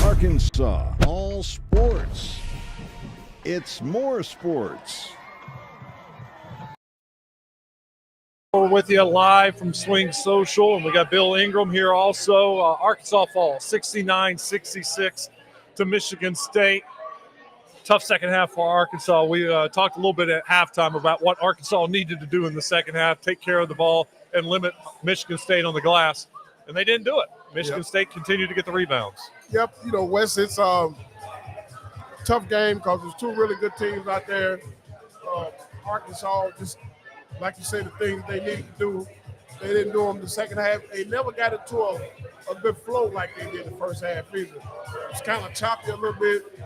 Arkansas, all sports. It's more sports. We're with you live from Swing Social, and we got Bill Ingram here also. Arkansas falls 69-66 to Michigan State. Tough second half for Arkansas. We talked a little bit at halftime about what Arkansas needed to do in the second half, take care of the ball and limit Michigan State on the glass, and they didn't do it. Michigan State continued to get the rebounds. Yep, Wes, it's a tough game because there's two really good teams out there. Arkansas, just like you said, the things they needed to do, they didn't do them the second half. They never got into a good flow like they did the first half either. It's kind of choppy a little bit,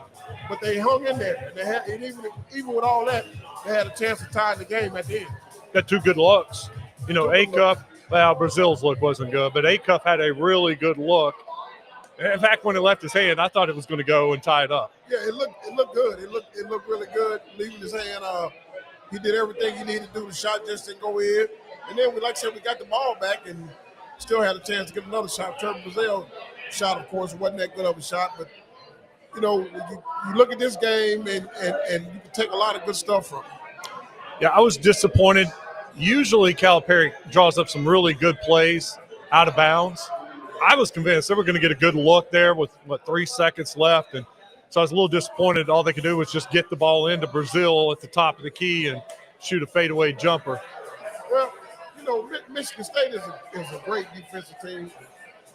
but they hung in there. And they had, and even with all that, they had a chance to tie the game at the end. Got two good looks. Acuff, well, Brazil's look wasn't good, but Acuff had a really good look. In fact, when it left his hand, I thought it was going to go and tie it up. Yeah, it looked good. It looked really good, leaving his hand. He did everything he needed to do. The shot just didn't go in. And then, like I said, we got the ball back and still had a chance to get another shot. Trevor Brazil shot, of course, wasn't that good of a shot. But, you look at this game and you can take a lot of good stuff from it. Yeah, I was disappointed. Usually Calipari draws up some really good plays out of bounds. I was convinced they were going to get a good look there with, 3 seconds left. And so I was a little disappointed. All they could do was just get the ball into Brazil at the top of the key and shoot a fadeaway jumper. Well, Michigan State is a great defensive team.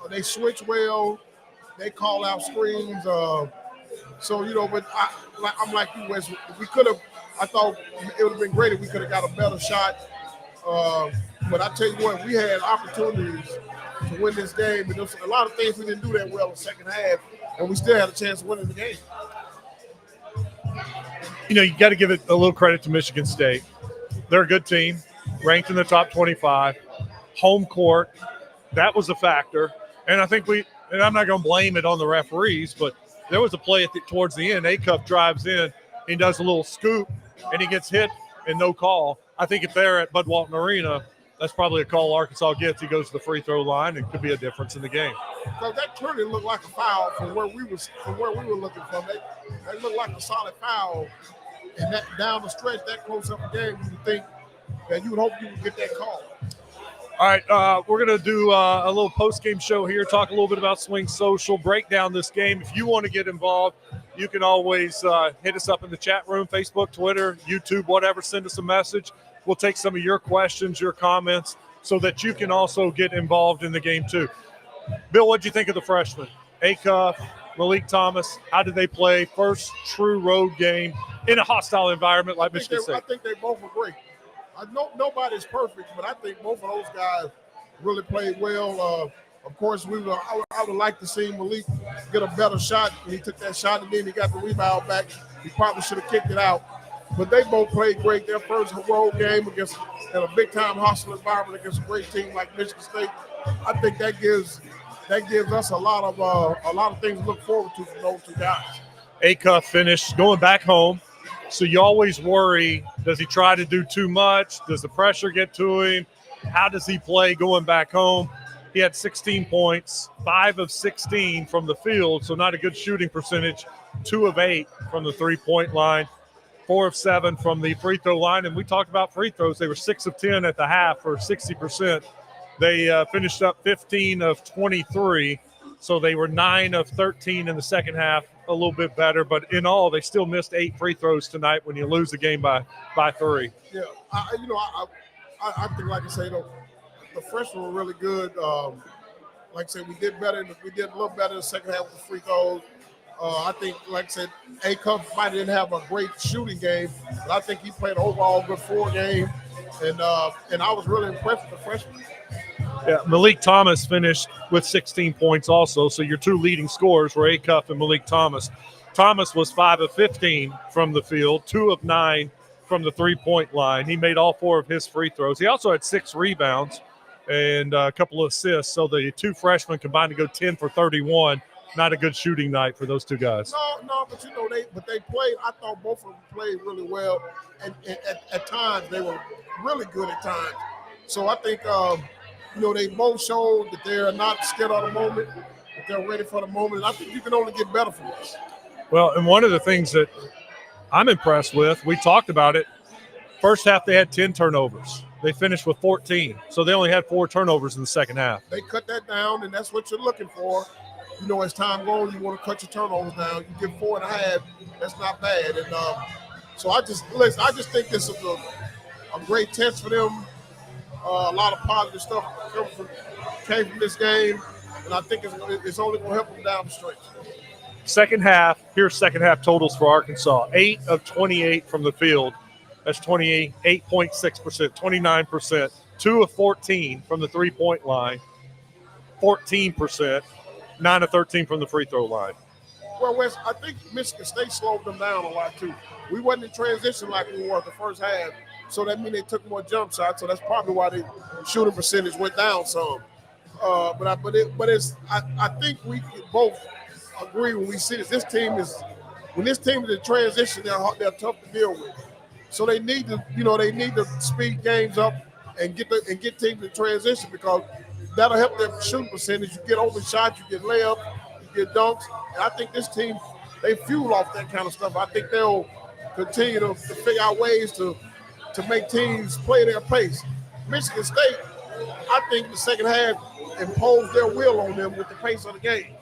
They switch well. They call out screens. But I'm like you, Wes. I thought it would have been great if we could have got a better shot. But I tell you what, we had opportunities to win this game. And there's a lot of things we didn't do that well in the second half, and we still had a chance of winning the game. You got to give it a little credit to Michigan State. They're a good team, ranked in the top 25. Home court, that was a factor. And I think and I'm not going to blame it on the referees, but there was a play towards the end. Acuff drives in, he does a little scoop, and he gets hit and no call. I think if they're at Bud Walton Arena, that's probably a call Arkansas gets. He goes to the free throw line and could be a difference in the game. So that clearly looked like a foul from where we were looking from. That looked like a solid foul. And that down the stretch, that close up the game, you would think that you would hope you would get that call. All right, we're going to do a little post-game show here, talk a little bit about Swing Social, break down this game. If you want to get involved, you can always hit us up in the chat room, Facebook, Twitter, YouTube, whatever. Send us a message. We'll take some of your questions, your comments, so that you can also get involved in the game too. Bill, what did you think of the freshmen? Acuff, Malik Thomas, how did they play? First true road game in a hostile environment like Michigan State. I think they both were great. Nobody's perfect, but I think both of those guys really played well. Of course, I would like to see Malik get a better shot. He took that shot and then he got the rebound back. He probably should have kicked it out. But they both played great. Their first road game in a big-time hostile environment against a great team like Michigan State. I think that gives us a lot of things to look forward to from those two guys. Acuff finished going back home. So you always worry, does he try to do too much? Does the pressure get to him? How does he play going back home? He had 16 points, 5 of 16 from the field, so not a good shooting percentage, 2 of 8 from the three-point line, 4 of 7 from the free throw line. And we talked about free throws. They were 6 of 10 at the half for 60%. They finished up 15 of 23, so they were 9 of 13 in the second half, a little bit better. But in all, they still missed 8 free throws tonight when you lose the game by 3. Yeah, I think, like I say, the freshmen were really good. Like I said, we did a little better in the second half with the free throws. I think, like I said, Acuff might didn't have a great shooting game, but I think he played an overall good 4 game. And I was really impressed with the freshmen. Yeah, Malik Thomas finished with 16 points also, so your 2 leading scorers were Acuff and Malik Thomas. Thomas was 5 of 15 from the field, 2 of 9 from the three-point line. He made all 4 of his free throws. He also had 6 rebounds and a couple of assists, so the 2 freshmen combined to go 10 for 31. Not a good shooting night for those 2 guys. No, but they played. I thought both of them played really well, and at times they were really good at times. So I think they both showed that they're not scared of the moment. The they're ready for the moment. And I think you can only get better from this. Well, and one of the things that I'm impressed with, we talked about it, first half they had 10 turnovers. They finished with 14, so they only had 4 turnovers in the second half. They cut that down, and that's what you're looking for. You know, as time goes, you want to cut your turnovers down. You get 4.5, that's not bad. And so I just think this is a great test for them. A lot of positive stuff came from this game, and I think it's only going to help them down the stretch. Second half, here's second half totals for Arkansas. 8 of 28 from the field. That's 28.6%, 29%. 2 of 14 from the three-point line, 14%. 9 of 13 from the free throw line. Well, Wes, I think Michigan State slowed them down a lot too. We wasn't in transition like we were the first half, so that means they took more jump shots. So that's probably why the shooting percentage went down some. I think we both agree when we see this. When this team is in transition, they're tough to deal with. So they need to speed games up and get teams in transition, because that'll help their shooting percentage. You get open shots, you get layups, you get dunks. And I think this team, they fuel off that kind of stuff. I think they'll continue to figure out ways to make teams play their pace. Michigan State, I think the second half imposed their will on them with the pace of the game.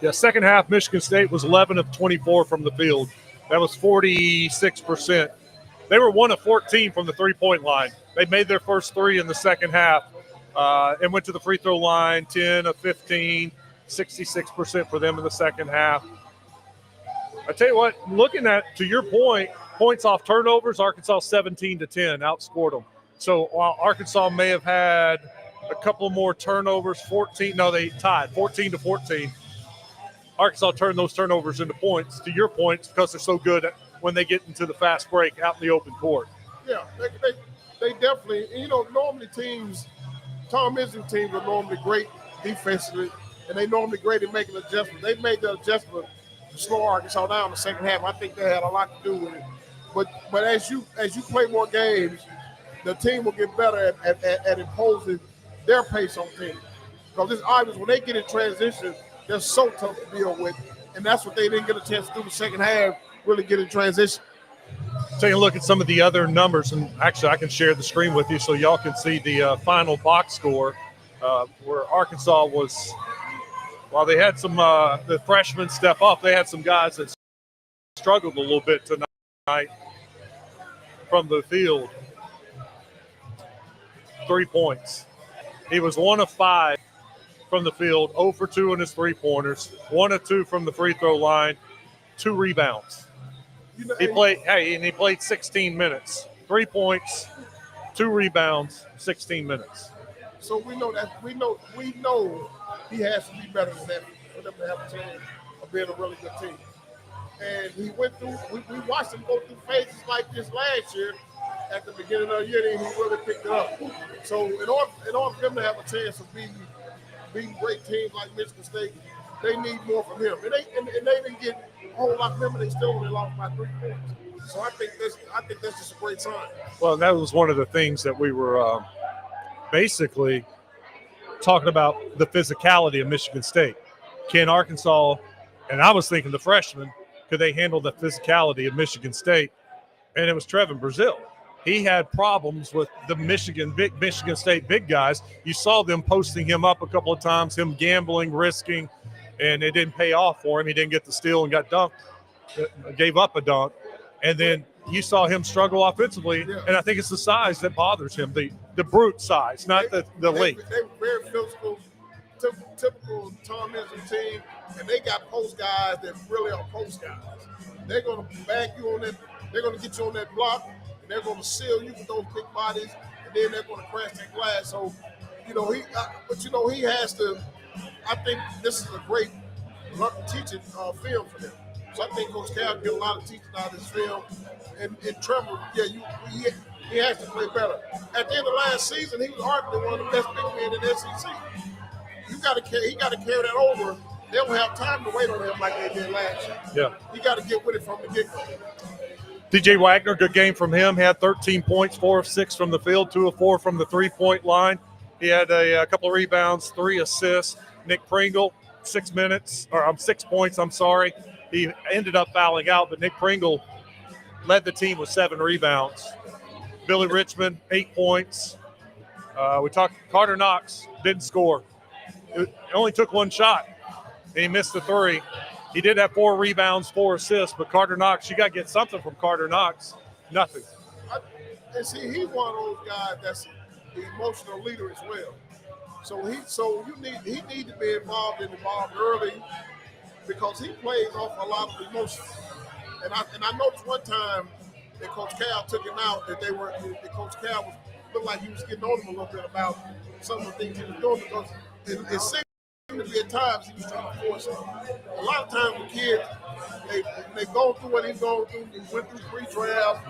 Yeah, second half, Michigan State was 11 of 24 from the field. That was 46%. They were 1 of 14 from the three-point line. They made their first 3 in the second half. And went to the free throw line, 10 of 15, 66% for them in the second half. I tell you what, looking at, to your point, points off turnovers, Arkansas 17-10, outscored them. So while Arkansas may have had a couple more turnovers, they tied 14-14. Arkansas turned those turnovers into points. To your points, because they're so good when they get into the fast break out in the open court. Yeah, they definitely, normally Tom Izzo teams are normally great defensively, and they normally great at making adjustments. They made the adjustment to slow Arkansas down in the second half. I think they had a lot to do with it. But as you play more games, the team will get better at imposing their pace on teams. Because it's obvious when they get in transition, they're so tough to deal with, and that's what they didn't get a chance to do in the second half, really get in transition. Take a look at some of the other numbers, and actually I can share the screen with you so y'all can see the final box score where Arkansas was, while they had some the freshmen step up, they had some guys that struggled a little bit tonight from the field. 3 points. He was 1 of 5 from the field, 0 for 2 in his three-pointers, 1 of 2 from the free throw line, 2 rebounds. He played 16 minutes. 3 points, 2 rebounds, 16 minutes. So we know he has to be better than that for them to have a chance of being a really good team. And he went through. We watched him go through phases like this last year. At the beginning of the year, then he really picked it up. So in order for them to have a chance of beating great teams like Michigan State, they need more from him. And they didn't get a whole lot from him, and they still only lost by 3 points. So I think that's just a great sign. Well, that was one of the things that we were basically talking about, the physicality of Michigan State. Can Arkansas, and I was thinking the freshmen, could they handle the physicality of Michigan State? And it was Trevin Brazile. He had problems with the Michigan State big guys. You saw them posting him up a couple of times, him gambling, risking, and it didn't pay off for him. He didn't get the steal and got dunked, gave up a dunk. And then you saw him struggle offensively, and I think it's the size that bothers him, the brute size, not the length. They were very physical, typical Tom Izzo team, and they got post guys that really are post guys. They're going to back you on that. They're going to get you on that block, and they're going to seal you with those big bodies, and then they're going to crash that glass. So, he has to. I think this is a great teaching film for them. So I think Coach Cal get a lot of teaching out of this film. And Trevor, he has to play better. At the end of last season, he was arguably one of the best big men in the SEC. He got to carry that over. They don't have time to wait on him like they did last year. Yeah. He got to get with it from the get-go. DJ Wagner, good game from him. He had 13 points, 4 of 6 from the field, 2 of 4 from the three-point line. He had a couple of rebounds, 3 assists. Nick Pringle, 6 minutes, or 6 points, I'm sorry. He ended up fouling out, but Nick Pringle led the team with 7 rebounds. Billy Richmond, 8 points. We talked Carter Knox, didn't score. It only took 1 shot, and he missed the 3. He did have 4 rebounds, 4 assists, but Carter Knox, you got to get something from Carter Knox. Nothing. And see, he's one of those guys that's the emotional leader as well. So he need to be involved early because he plays off a lot of emotion. And I noticed one time that Coach Cal took him out that Coach Cal looked like he was getting on him a little bit about some of the things he was doing because it seemed to be at times he was trying to force it. A lot of times with kids, they go through what he's going through. He went through 3 drafts.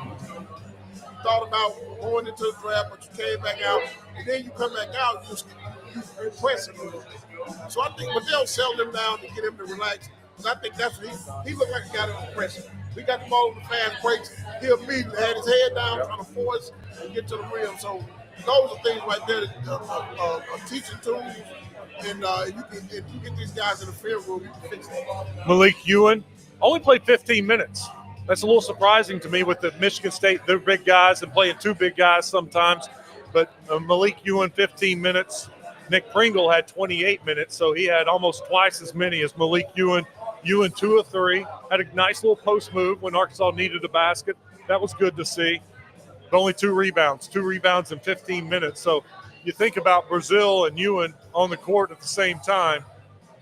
Thought about going into the draft, but you came back out, and then you come back out, you press him a little bit. So I think, but they'll settle him down to get him to relax, because I think that's what he looked like he got under pressure. We got the ball in the fast breaks. He immediately had his head down, trying to force and get to the rim. So those are things right there that are teaching tools, and if you get these guys in the field room, you can fix it. Malik Ewan only played 15 minutes. That's a little surprising to me with the Michigan State, they're big guys and playing 2 big guys sometimes. But Malik Ewan, 15 minutes. Nick Pringle had 28 minutes, so he had almost twice as many as Malik Ewan. Ewan 2 of 3, had a nice little post move when Arkansas needed a basket. That was good to see. But only 2 rebounds in 15 minutes. So you think about Brazile and Ewan on the court at the same time.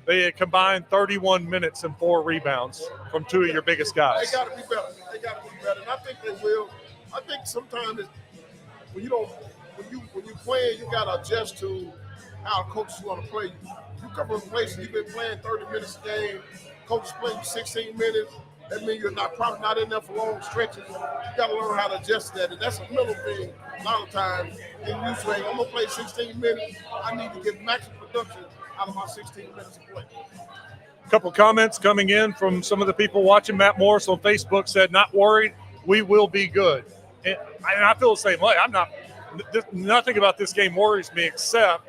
They had combined 31 minutes and 4 rebounds from 2 of your biggest guys. They got to be better. And I think they will. I think sometimes when you play, you got to adjust to how coaches want to play you. You come from a place you've been playing 30 minutes a game. Coaches playing you 16 minutes. That means you're probably not in there for long stretches. You got to learn how to adjust to that. And that's a mental thing a lot of times. In you say, I'm going to play 16 minutes. I need to get maximum production out of my 16 minutes of play. A couple comments coming in from some of the people watching. Matt Morris on Facebook said, not worried, we will be good. And I feel the same way. Nothing about this game worries me except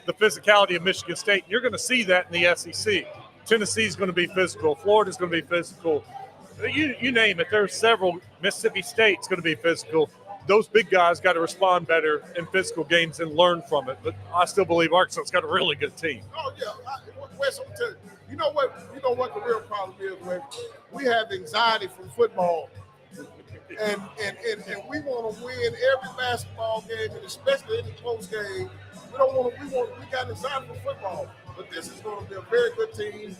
the physicality of Michigan State. You're going to see that in the SEC. Tennessee's going to be physical. Florida's going to be physical. You name it. There's several. Mississippi State's going to be physical. Those big guys got to respond better in physical games and learn from it. But I still believe Arkansas's got a really good team. Oh yeah, Wes, I'm telling you. You know what the real problem is, Wes? We have anxiety from football, and we want to win every basketball game, and especially any close game. We don't want to. We got anxiety from football, but this is going to be a very good team.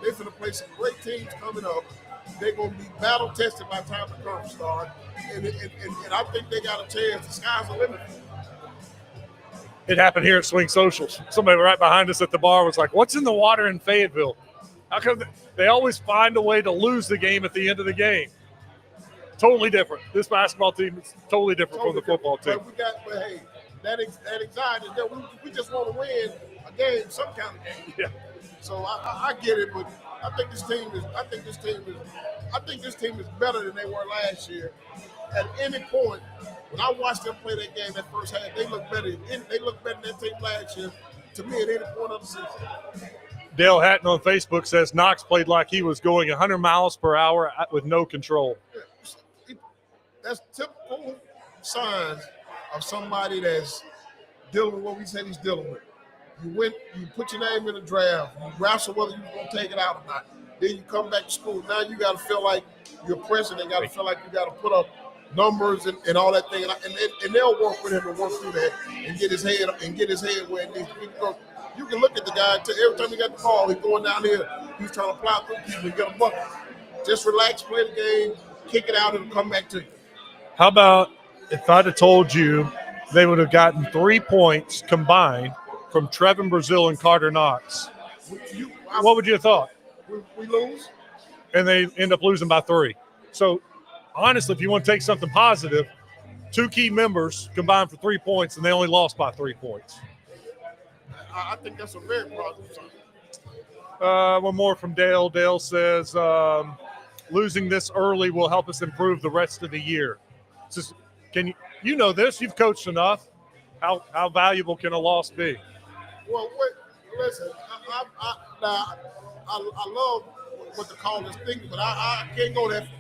They're going to play some great teams coming up. They're going to be battle tested by the time the curve starts. And I think they got a chance. The sky's the limit. It happened here at Swing Socials. Somebody right behind us at the bar was like, what's in the water in Fayetteville? How come they always find a way to lose the game at the end of the game? Totally different. This basketball team is totally different from the football team. But hey, that anxiety, we just want to win a game, some kind of game. Yeah. So I get it, but I think this team is better than they were last year. At any point, when I watched them play that game that first half, they look better. They look better than that team last year. To me, at any point of the season. Dale Hatton on Facebook says Knox played like he was going 100 miles per hour with no control. Yeah. That's typical signs of somebody that's dealing with what we said he's dealing with. You put your name in the draft, you wrestle whether you're going to take it out or not. Then you come back to school. Now you got to feel like you're president, got to feel like you got to put up numbers and all that thing. And they'll work with him to work through that and get his head where it needs to be. You can look at the guy, every time he got the ball, he's going down here, he's trying to plow through people and get a bucket. Just relax, play the game, kick it out, and come back to you. How about if I'd have told you they would have gotten 3 points combined from Trevin Brazile and Carter Knox? What would you have thought? We lose. And they end up losing by 3. So, honestly, if you want to take something positive, 2 key members combined for 3 points, and they only lost by 3 points. I think that's a very positive sign. One more from Dale. Dale says, losing this early will help us improve the rest of the year. Just, you know this? You've coached enough. How valuable can a loss be? Well, Listen, I love what the call is thinking, but I can't go that far.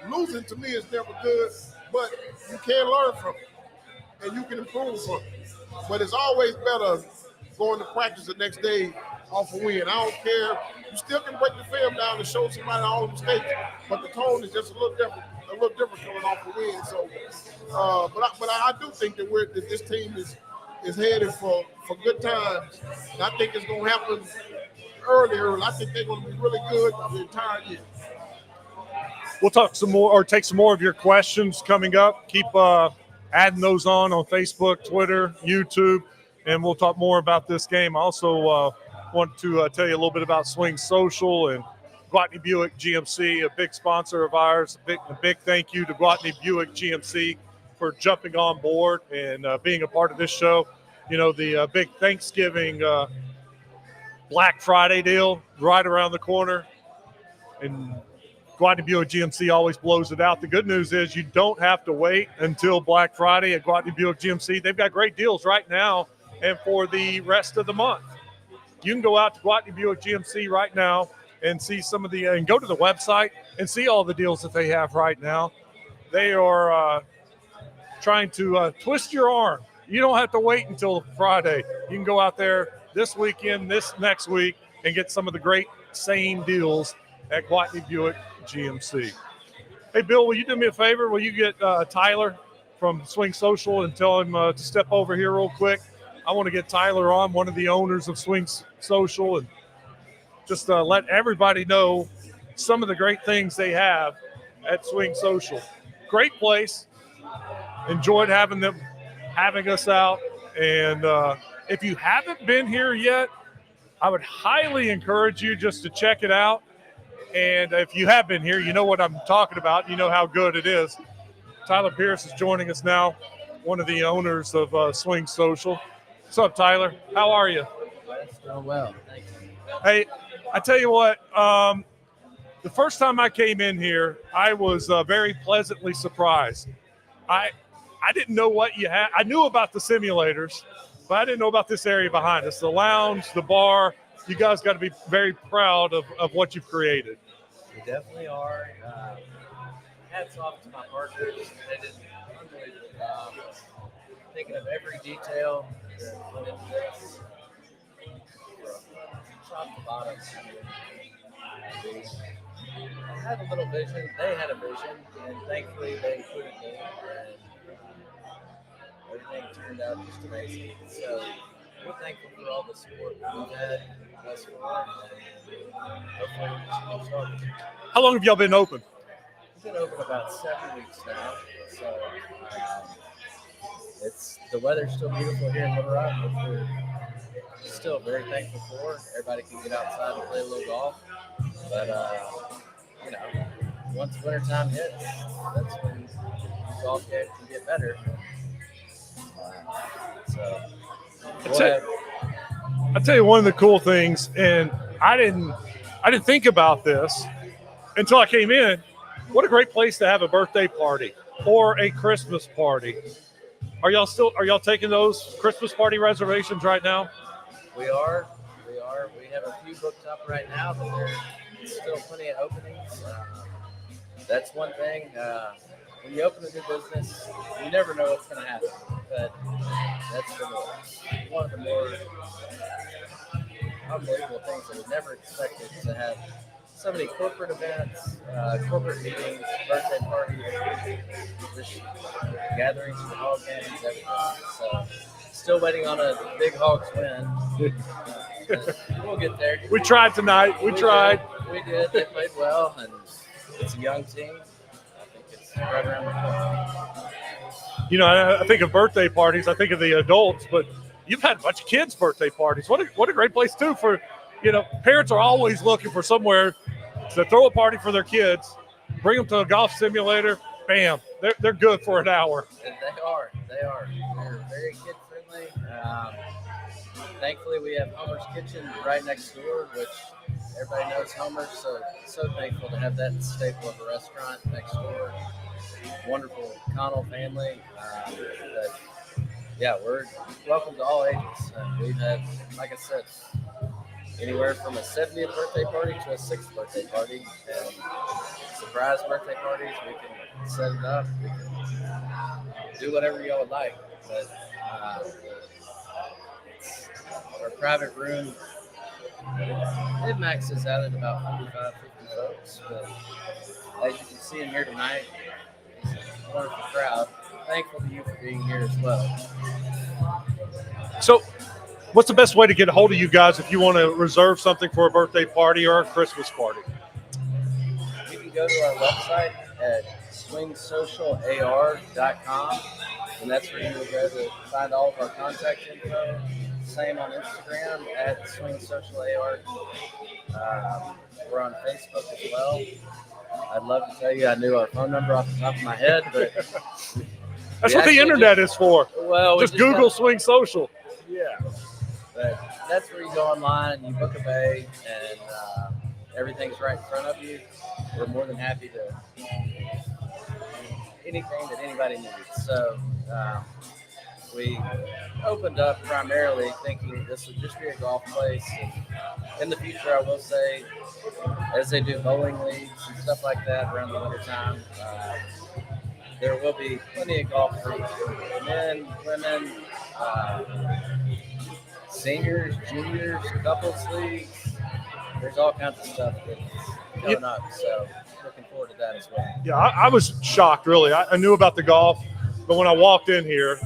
Losing to me is never good, but you can learn from it and you can improve from it. But it's always better going to practice the next day off a win. I don't care. You still can break the film down and show somebody all the mistakes, but the tone is just a little different coming off a win. So, but I do think that this team is headed for good times. And I think it's going to happen earlier. I think they're going to be really good the entire year. We'll talk some more or take some more of your questions coming up. Keep adding those on Facebook, Twitter, YouTube, and we'll talk more about this game. I also want to tell you a little bit about Swing Social and Gwatney Buick GMC, a big sponsor of ours. A big thank you to Gwatney Buick GMC for jumping on board and being a part of this show. You know, the big Thanksgiving Black Friday deal right around the corner, and Gwatney Buick GMC always blows it out. The good news is you don't have to wait until Black Friday at Gwatney Buick GMC. They've got great deals right now and for the rest of the month. You can go out to Gwatney Buick GMC right now and see some of and go to the website and see all the deals that they have right now. They are trying to twist your arm. You don't have to wait until Friday. You can go out there this weekend, this next week, and get some of the great same deals at Gwatney Buick GMC. Hey, Bill, will you do me a favor? Will you get Tyler from Swing Social and tell him to step over here real quick? I want to get Tyler on, one of the owners of Swing Social, and just let everybody know some of the great things they have at Swing Social. Great place. Enjoyed having us out. And if you haven't been here yet, I would highly encourage you just to check it out. And if you have been here, you know what I'm talking about. You know how good it is. Tyler Pierce is joining us now, one of the owners of Swing Social. What's up, Tyler? How are you? Doing well. Thank you. Hey, I tell you what, the first time I came in here, I was very pleasantly surprised. I didn't know what you had. I knew about the simulators, but I didn't know about this area behind us, the lounge, the bar. You guys got to be very proud of what you've created. We definitely are. Hats off to my partners. They did an unbelievable job thinking of every detail that went into this, from top to bottom. I had a little vision. They had a vision, and thankfully they included me, and everything turned out just amazing. So we're thankful for all the support we've had thus far, and hopefully we'll just keep starting. How long have y'all been open? We've been open about 7 weeks now, so the weather's still beautiful here in Little Rock, which we're still very thankful for. Everybody can get outside and play a little golf, but once wintertime hits, that's when golf can get better. I tell you one of the cool things, and I didn't think about this until I came in. What a great place to have a birthday party or a Christmas party. Are y'all taking those Christmas party reservations right now? We are. We have a few booked up right now, but there's still plenty of openings. That's one thing. When you open a new business, you never know what's going to happen. But that's one of the more unbelievable things that we never expected, to have so many corporate events, corporate meetings, birthday parties, just gatherings for hog games, everything. So, still waiting on a big Hogs win. We'll get there. We tried tonight. We tried. We did. They played well, and it's a young team. I think it's right around the corner. You know, I think of birthday parties. I think of the adults, but you've had a bunch of kids' birthday parties. What a great place too for, parents are always looking for somewhere to throw a party for their kids, bring them to a golf simulator. Bam, they're good for an hour. And they are. They're very kid friendly. Thankfully, we have Homer's Kitchen right next door, which everybody knows Homer's. So thankful to have that staple of a restaurant next door. Wonderful Connell family. We're welcome to all ages. We've had, like I said, anywhere from a 70th birthday party to a 6th birthday party, and surprise birthday parties. We can set it up. We can do whatever y'all would like. But it's our private room. It maxes out at about 45, 50 folks. But as you can see in here tonight, it's a wonderful crowd. Thankful to you for being here as well. So, what's the best way to get a hold of you guys if you want to reserve something for a birthday party or a Christmas party? You can go to our website at swingsocialar.com, and that's where you will go to find all of our contact info. Same on Instagram at swingsocialar. We're on Facebook as well. I'd love to tell you I knew our phone number off the top of my head, but that's what the internet is for. Well, just Google Swing Social. Yeah. But that's where you go online and you book a bay, and everything's right in front of you. We're more than happy to anything that anybody needs. So we opened up primarily thinking this would just be a golf place. And in the future, I will say, as they do bowling leagues and stuff like that around the wintertime, there will be plenty of golf for men, women, seniors, juniors, couples leagues. There's all kinds of stuff that's coming up. So looking forward to that as well. Yeah, I was shocked, really. I knew about the golf, but when I walked in here,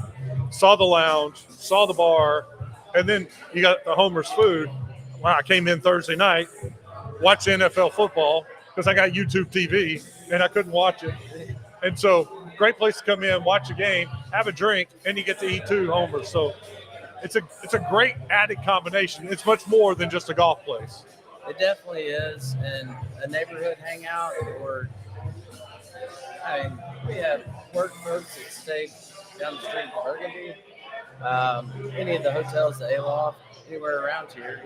saw the lounge, saw the bar, and then you got the Homer's Food. Wow, I came in Thursday night, watched NFL football because I got YouTube TV, and I couldn't watch it. And so great place to come in, watch a game, have a drink, and you get to eat 2 homers. So it's a great added combination. It's much more than just a golf place. It definitely is, and a neighborhood hangout. Or we have work folks that stay down the street in Burgundy. Any of the hotels, the Aloft, anywhere around here,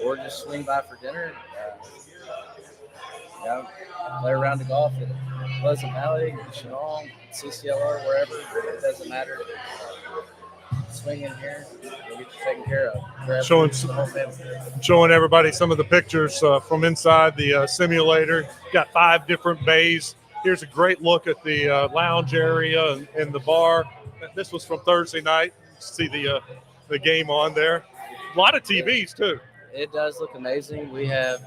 or just swing by for dinner. Play around the golf at Pleasant Valley, Chenal, CCLR, wherever. It doesn't matter. Swing in here, we'll get you taken care of. Showing everybody some of the pictures from inside the simulator. Got 5 different bays. Here's a great look at the lounge area and the bar. This was from Thursday night. See the game on there. A lot of TVs too. It does look amazing. We have,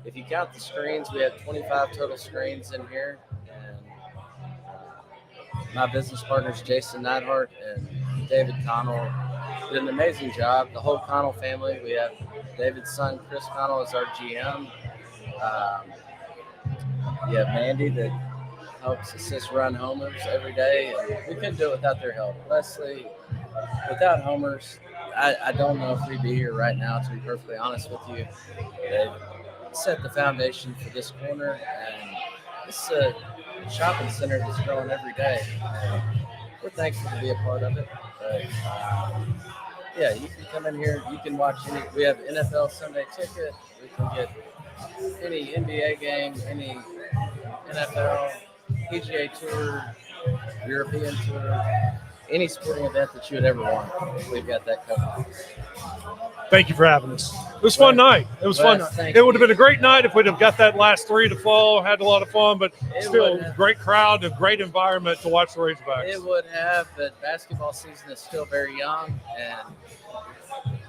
if you count the screens, we have 25 total screens in here. And my business partners, Jason Neidhart and David Connell, did an amazing job. The whole Connell family. We have David's son, Chris Connell, as our GM. You have Mandy that helps assist run homers every day. And we couldn't do it without their help. Leslie, without homers, I don't know if we'd be here right now, to be perfectly honest with you. They've set the foundation for this corner, and this is a shopping center that's growing every day. We're thankful to be a part of it. But, yeah, you can come in here. You can watch any. We have NFL Sunday ticket. We can get any NBA game, any NFL, PGA Tour, European Tour, any sporting event that you would ever want. We've got that covered. Thank you for having us. It was a fun night. It was fun. It would have been a great night if we'd have got that last 3 to fall, had a lot of fun, but still great crowd, a great environment to watch the Razorbacks. It would have, but basketball season is still very young, and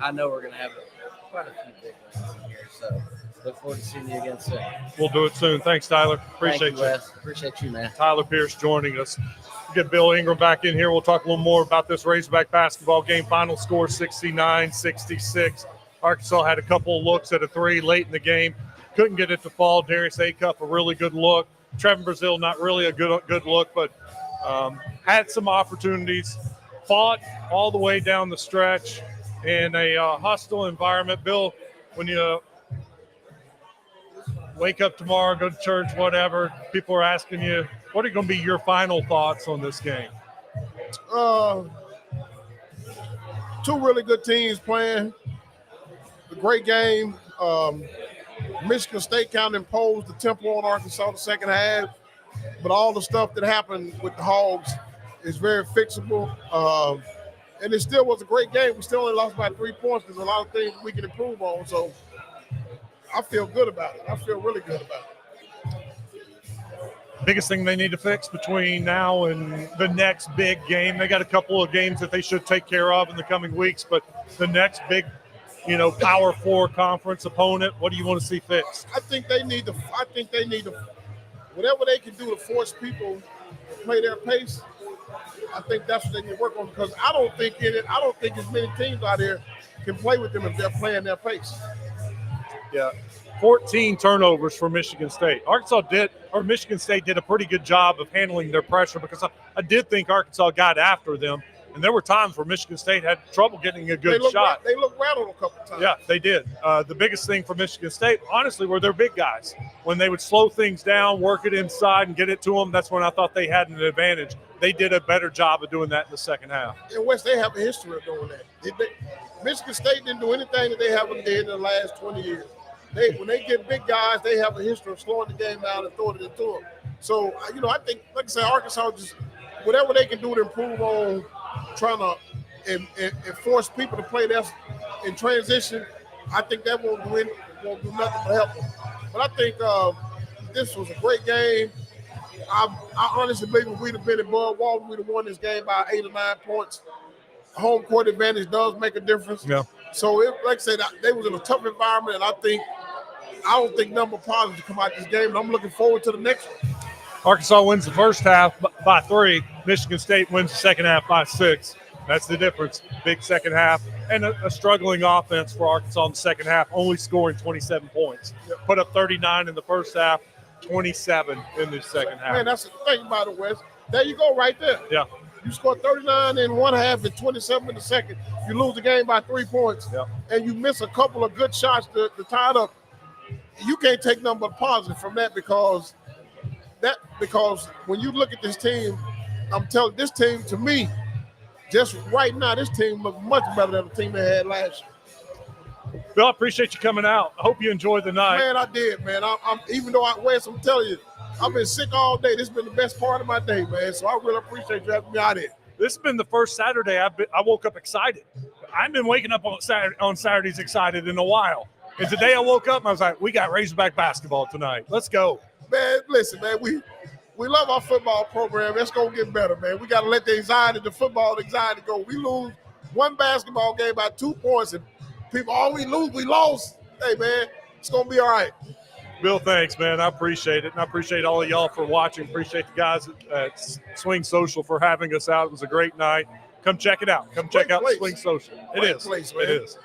I know we're going to have quite a few big ones in here, so look forward to seeing you again soon. We'll do it soon. Thanks, Tyler. Appreciate you. Wes. Appreciate you, man. Tyler Pierce joining us. We'll get Bill Ingram back in here. We'll talk a little more about this Razorback basketball game. Final score 69-66. Arkansas had a couple of looks at a 3 late in the game. Couldn't get it to fall. Darius Acuff, a really good look. Trevin Brazil, not really a good look, but had some opportunities. Fought all the way down the stretch in a hostile environment. Bill, when you wake up tomorrow, go to church, whatever, people are asking you, what are going to be your final thoughts on this game? 2 really good teams playing. A great game. Michigan State kind of imposed the tempo on Arkansas the second half, but all the stuff that happened with the Hogs is very fixable. and it still was a great game. We still only lost by 3 points. There's a lot of things we can improve on. So I feel good about it. I feel really good about it. Biggest thing they need to fix between now and the next big game. They got a couple of games that they should take care of in the coming weeks, but the next big, Power 4 conference opponent, what do you want to see fixed? I think they need to whatever they can do to force people to play their pace. I think that's what they need to work on, because I don't think as many teams out there can play with them if they're playing their pace. Yeah. 14 turnovers for Michigan State. Michigan State did a pretty good job of handling their pressure, because I did think Arkansas got after them. And there were times where Michigan State had trouble getting a good shot. They looked rattled a couple times. Yeah, they did. The biggest thing for Michigan State, honestly, were their big guys. When they would slow things down, work it inside, and get it to them, that's when I thought they had an advantage. They did a better job of doing that in the second half. In West, they have a history of doing that. Michigan State didn't do anything that they haven't did in the last 20 years. When they get big guys, they have a history of slowing the game down and throwing it into them. So, I think, like I said, Arkansas just whatever they can do to improve on trying to and force people to play that in transition, I think that won't do nothing but help them. But I think this was a great game. I honestly believe if we'd have been in Bud Walton, we'd have won this game by 8 or 9 points. Home court advantage does make a difference. Yeah. So, like I said, they was in a tough environment, and I don't think nothing but positive to come out this game, and I'm looking forward to the next one. Arkansas wins the first half by 3. Michigan State wins the second half by 6. That's the difference. Big second half, and a struggling offense for Arkansas in the second half, only scoring 27 points. Put up 39 in the first half, 27 in the second half. Man, that's the thing about it, Wes. There you go right there. Yeah. You score 39 in one half and 27 in the second. You lose the game by 3 points, and you miss a couple of good shots to tie it up. You can't take nothing but positive from that, because when you look at this team, I'm telling this team, to me, just right now, this team looks much better than the team they had last year. Bill, I appreciate you coming out. I hope you enjoyed the night. Man, I did, man. I'm even though Wes, I'm telling you, I've been sick all day. This has been the best part of my day, man. So I really appreciate you having me out here. This has been the first Saturday I woke up excited. I've been waking up on Saturdays excited in a while. And today I woke up and I was like, we got Razorback basketball tonight. Let's go. Man, listen, man, we love our football program. That's going to get better, man. We got to let the football anxiety go. We lose one basketball game by 2 points, and people, we lost. Hey, man, it's going to be all right. Bill, thanks, man. I appreciate it. And I appreciate all of y'all for watching. Appreciate the guys at Swing Social for having us out. It was a great night. Come check it out. Come check out Swing Social. It is. It is.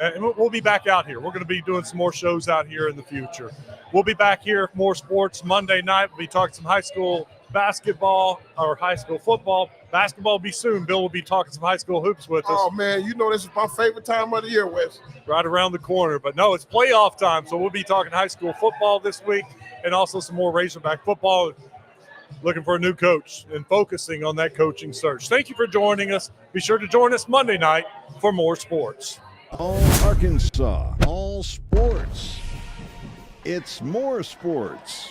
And we'll be back out here. We're going to be doing some more shows out here in the future. We'll be back here for more sports Monday night. We'll be talking some high school basketball or high school football. Basketball will be soon. Bill will be talking some high school hoops with us. Oh, man, this is my favorite time of the year, Wes. Right around the corner. But no, it's playoff time, so we'll be talking high school football this week and also some more Razorback football. Looking for a new coach and focusing on that coaching search. Thank you for joining us. Be sure to join us Monday night for more sports. All Arkansas, all sports. It's more sports.